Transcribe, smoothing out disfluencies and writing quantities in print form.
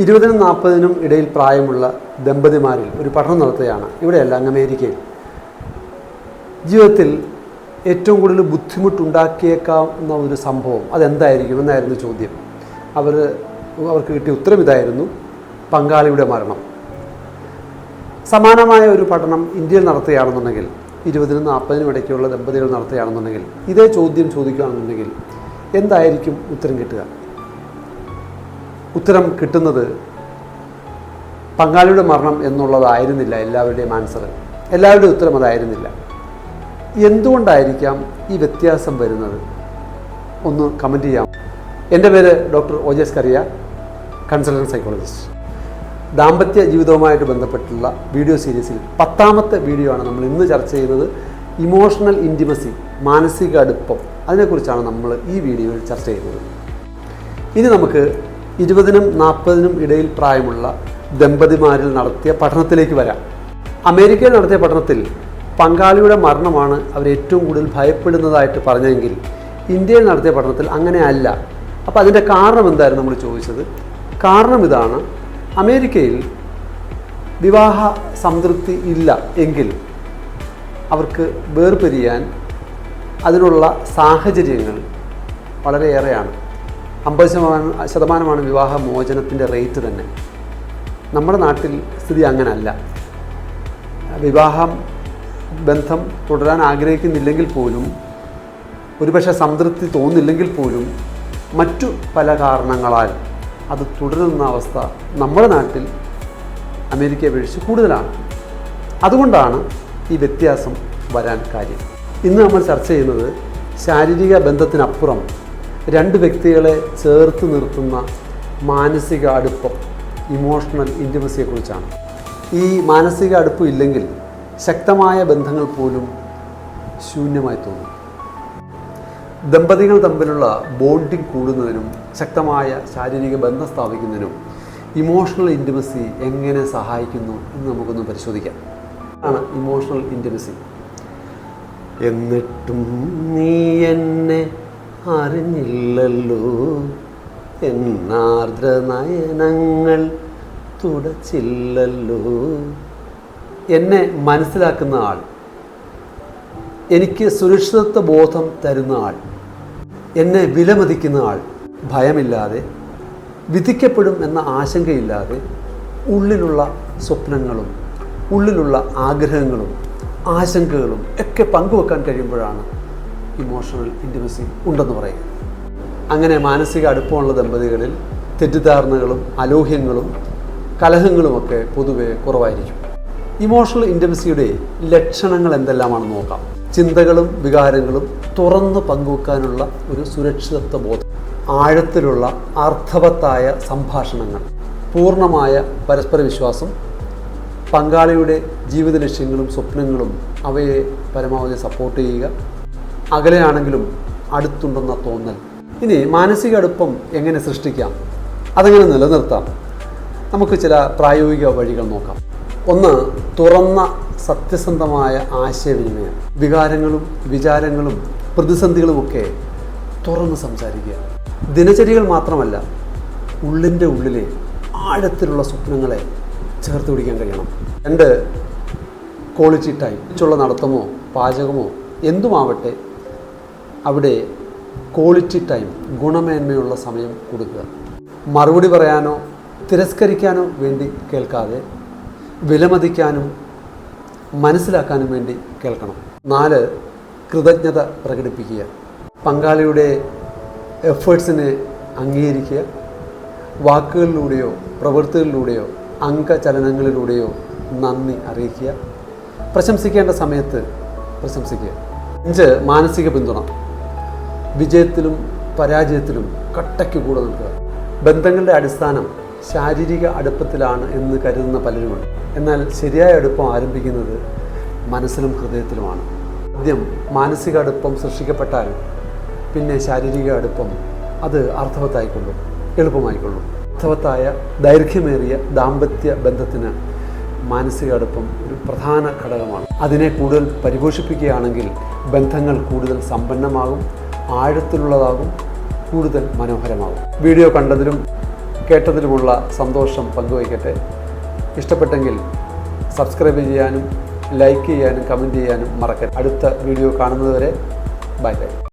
20നും 40നും ഇടയിൽ പ്രായമുള്ള ദമ്പതിമാരിൽ ഒരു പഠനം നടത്തുകയാണ്. ഇവിടെയല്ല, അങ്ങ് അമേരിക്കയിൽ. ജീവിതത്തിൽ ഏറ്റവും കൂടുതൽ ബുദ്ധിമുട്ടുണ്ടാക്കിയേക്കാവുന്ന ഒരു സംഭവം അതെന്തായിരിക്കും എന്നായിരുന്നു ചോദ്യം. അവർക്ക് കിട്ടിയ ഉത്തരം ഇതായിരുന്നു: പങ്കാളിയുടെ മരണം. സമാനമായ ഒരു പഠനം ഇന്ത്യയിൽ നടത്തുകയാണെന്നുണ്ടെങ്കിൽ, 20നും 40നും ഇടയ്ക്കുള്ള ദമ്പതികൾ നടത്തുകയാണെന്നുണ്ടെങ്കിൽ, ഇതേ ചോദ്യം ചോദിക്കുകയാണെന്നുണ്ടെങ്കിൽ എന്തായിരിക്കും ഉത്തരം കിട്ടുക? ഉത്തരം കിട്ടുന്നത് പങ്കാളിയുടെ മരണം എന്നുള്ളതായിരുന്നില്ല എല്ലാവരുടെയും ആൻസർ. എല്ലാവരുടെയും ഉത്തരം അതായിരുന്നില്ല. എന്തുകൊണ്ടായിരിക്കാം ഈ വ്യത്യാസം വരുന്നത്? ഒന്ന് കമൻറ്റ് ചെയ്യാം. എൻ്റെ പേര് doctor OJ Scaria, consultant psychologist. ദാമ്പത്യ ജീവിതവുമായിട്ട് ബന്ധപ്പെട്ടുള്ള വീഡിയോ സീരീസിൽ 10ാമത്തെ വീഡിയോ ആണ് നമ്മൾ ഇന്ന് ചർച്ച ചെയ്യുന്നത്. ഇമോഷണൽ ഇൻറ്റിമസി, മാനസിക അടുപ്പം, അതിനെക്കുറിച്ചാണ് നമ്മൾ ഈ വീഡിയോയിൽ ചർച്ച ചെയ്യുന്നത്. ഇനി നമുക്ക് 20നും 40നും ഇടയിൽ പ്രായമുള്ള ദമ്പതിമാരിൽ നടത്തിയ പഠനത്തിലേക്ക് വരാം. അമേരിക്കയിൽ നടത്തിയ പഠനത്തിൽ പങ്കാളിയുടെ മരണമാണ് അവർ ഏറ്റവും കൂടുതൽ ഭയപ്പെടുന്നതായിട്ട് പറഞ്ഞെങ്കിൽ, ഇന്ത്യയിൽ നടത്തിയ പഠനത്തിൽ അങ്ങനെ അല്ല. അപ്പോൾ അതിൻ്റെ കാരണം എന്തായിരുന്നു നമ്മൾ ചോദിച്ചത്? കാരണം ഇതാണ്: അമേരിക്കയിൽ വിവാഹ സംതൃപ്തി ഇല്ല എങ്കിൽ അവർക്ക് വേർപിരിയാൻ അതിനുള്ള സാഹചര്യങ്ങൾ വളരെയേറെയാണ്. 50% വിവാഹ മോചനത്തിൻ്റെ റേറ്റ് തന്നെ. നമ്മുടെ നാട്ടിൽ സ്ഥിതി അങ്ങനല്ല. ബന്ധം തുടരാൻ ആഗ്രഹിക്കുന്നില്ലെങ്കിൽ പോലും, ഒരുപക്ഷെ സംതൃപ്തി തോന്നില്ലെങ്കിൽ പോലും, മറ്റു പല കാരണങ്ങളാൽ അത് തുടരുന്ന അവസ്ഥ നമ്മുടെ നാട്ടിൽ അമേരിക്കയെ അപേക്ഷിച്ച് കൂടുതലാണ്. അതുകൊണ്ടാണ് ഈ വ്യത്യാസം വരാൻ കാര്യം. ഇന്ന് നമ്മൾ ചർച്ച ചെയ്യുന്നത് ശാരീരിക ബന്ധത്തിനപ്പുറം രണ്ട് വ്യക്തികളെ ചേർത്ത് നിർത്തുന്ന മാനസിക അടുപ്പം, ഇമോഷണൽ ഇൻറ്റിമസിയെക്കുറിച്ചാണ്. ഈ മാനസിക അടുപ്പം ഇല്ലെങ്കിൽ ശക്തമായ ബന്ധങ്ങൾ പോലും ശൂന്യമായി തോന്നും. ദമ്പതികൾ തമ്മിലുള്ള ബോണ്ടിങ് കൂടുന്നതിനും ശക്തമായ ശാരീരിക ബന്ധം സ്ഥാപിക്കുന്നതിനും ഇമോഷണൽ ഇൻറ്റിമസി എങ്ങനെ സഹായിക്കുന്നു എന്ന് നമുക്കൊന്ന് പരിശോധിക്കാം. ആണ് ഇമോഷണൽ ഇൻറ്റിമസി. എന്നിട്ടും നീ എന്നെ അറിഞ്ഞില്ലല്ലോ, എന്നാർദ്ര നയനങ്ങൾ തുടച്ചില്ലല്ലോ. എന്നെ മനസ്സിലാക്കുന്ന ആൾ, എനിക്ക് സുരക്ഷിതത്വ ബോധം തരുന്ന ആൾ, എന്നെ വിലമതിക്കുന്ന ആൾ, ഭയമില്ലാതെ, വിധിക്കപ്പെടും എന്ന ആശങ്കയില്ലാതെ ഉള്ളിലുള്ള സ്വപ്നങ്ങളും ഉള്ളിലുള്ള ആഗ്രഹങ്ങളും ആശങ്കകളും ഒക്കെ പങ്കുവെക്കാൻ കഴിയുമ്പോഴാണ് ഇമോഷണൽ ഇൻറ്റിമസി ഉണ്ടെന്ന് പറയുക. അങ്ങനെ മാനസിക അടുപ്പമുള്ള ദമ്പതികളിൽ തെറ്റിദ്ധാരണകളും അലോഹ്യങ്ങളും കലഹങ്ങളുമൊക്കെ പൊതുവെ കുറവായിരിക്കും. ഇമോഷണൽ ഇൻറ്റിമസിയുടെ ലക്ഷണങ്ങൾ എന്തെല്ലാമാണെന്ന് നോക്കാം. ചിന്തകളും വികാരങ്ങളും തുറന്ന് പങ്കുവെക്കാനുള്ള ഒരു സുരക്ഷിതത്വ ബോധം, ആഴത്തിലുള്ള അർത്ഥവത്തായ സംഭാഷണങ്ങൾ, പൂർണ്ണമായ പരസ്പര വിശ്വാസം, പങ്കാളിയുടെ ജീവിത ലക്ഷ്യങ്ങളും സ്വപ്നങ്ങളും അവയെ പരമാവധി സപ്പോർട്ട് ചെയ്യുക, അകലെയാണെങ്കിലും അടുത്തുണ്ടെന്ന തോന്നൽ. ഇനി മാനസിക അടുപ്പം എങ്ങനെ സൃഷ്ടിക്കാം, അതെങ്ങനെ നിലനിർത്താം? നമുക്ക് ചില പ്രായോഗിക വഴികൾ നോക്കാം. ഒന്ന്, തുറന്ന സത്യസന്ധമായ ആശയവിനിമയം. വികാരങ്ങളും വിചാരങ്ങളും പ്രതിസന്ധികളുമൊക്കെ തുറന്ന് സംസാരിക്കുക. ദിനചര്യകൾ മാത്രമല്ല, ഉള്ളിൻ്റെ ഉള്ളിലെ ആഴത്തിലുള്ള സ്വപ്നങ്ങളെ ചേർത്ത് പിടിക്കാൻ കഴിയണം. 2, ക്വാളിറ്റി ടൈം. ഉള്ള നടത്തമോ പാചകമോ എന്തുമാവട്ടെ, അവിടെ ക്വാളിറ്റി ടൈം, ഗുണമേന്മയുള്ള സമയം കൊടുക്കുക. മറുപടി പറയാനോ തിരസ്കരിക്കാനോ വേണ്ടി കേൾക്കാതെ വിലമതിക്കാനും മനസ്സിലാക്കാനും വേണ്ടി കേൾക്കണം. 4, കൃതജ്ഞത പ്രകടിപ്പിക്കുക. പങ്കാളിയുടെ എഫേർട്സിനെ അംഗീകരിക്കുക. വാക്കുകളിലൂടെയോ പ്രവൃത്തികളിലൂടെയോ അംഗചലനങ്ങളിലൂടെയോ നന്ദി അറിയിക്കുക. പ്രശംസിക്കേണ്ട സമയത്ത് പ്രശംസിക്കുക. 5, മാനസിക പിന്തുണ. വിജയത്തിലും പരാജയത്തിലും കട്ടയ്ക്ക് കൂടെ നിൽക്കുക. ബന്ധങ്ങളുടെ അടിസ്ഥാനം ശാരീരിക അടുപ്പത്തിലാണ് എന്ന് കരുതുന്ന പലരുമുണ്ട്. എന്നാൽ ശരിയായ അടുപ്പം ആരംഭിക്കുന്നത് മനസ്സിലും ഹൃദയത്തിലുമാണ്. ആദ്യം മാനസിക അടുപ്പം സൃഷ്ടിക്കപ്പെട്ടാൽ പിന്നെ ശാരീരിക അടുപ്പം അത് അർത്ഥവത്തായിക്കൊള്ളും, എളുപ്പമായിക്കൊള്ളും. അർത്ഥവത്തായ ദൈർഘ്യമേറിയ ദാമ്പത്യ ബന്ധത്തിന് മാനസിക അടുപ്പം ഒരു പ്രധാന ഘടകമാണ്. അതിനെ കൂടുതൽ പരിപോഷിപ്പിക്കുകയാണെങ്കിൽ ബന്ധങ്ങൾ കൂടുതൽ സമ്പന്നമാകും, ആഴത്തിലുള്ളതാകും, കൂടുതൽ മനോഹരമാകും. വീഡിയോ കണ്ടതിലും കേട്ടതിലുമുള്ള സന്തോഷം പങ്കുവയ്ക്കട്ടെ. ഇഷ്ടപ്പെട്ടെങ്കിൽ സബ്സ്ക്രൈബ് ചെയ്യാനും ലൈക്ക് ചെയ്യാനും കമൻറ്റ് ചെയ്യാനും മറക്കരുത്. അടുത്ത വീഡിയോ കാണുന്നതുവരെ ബൈ ബൈ.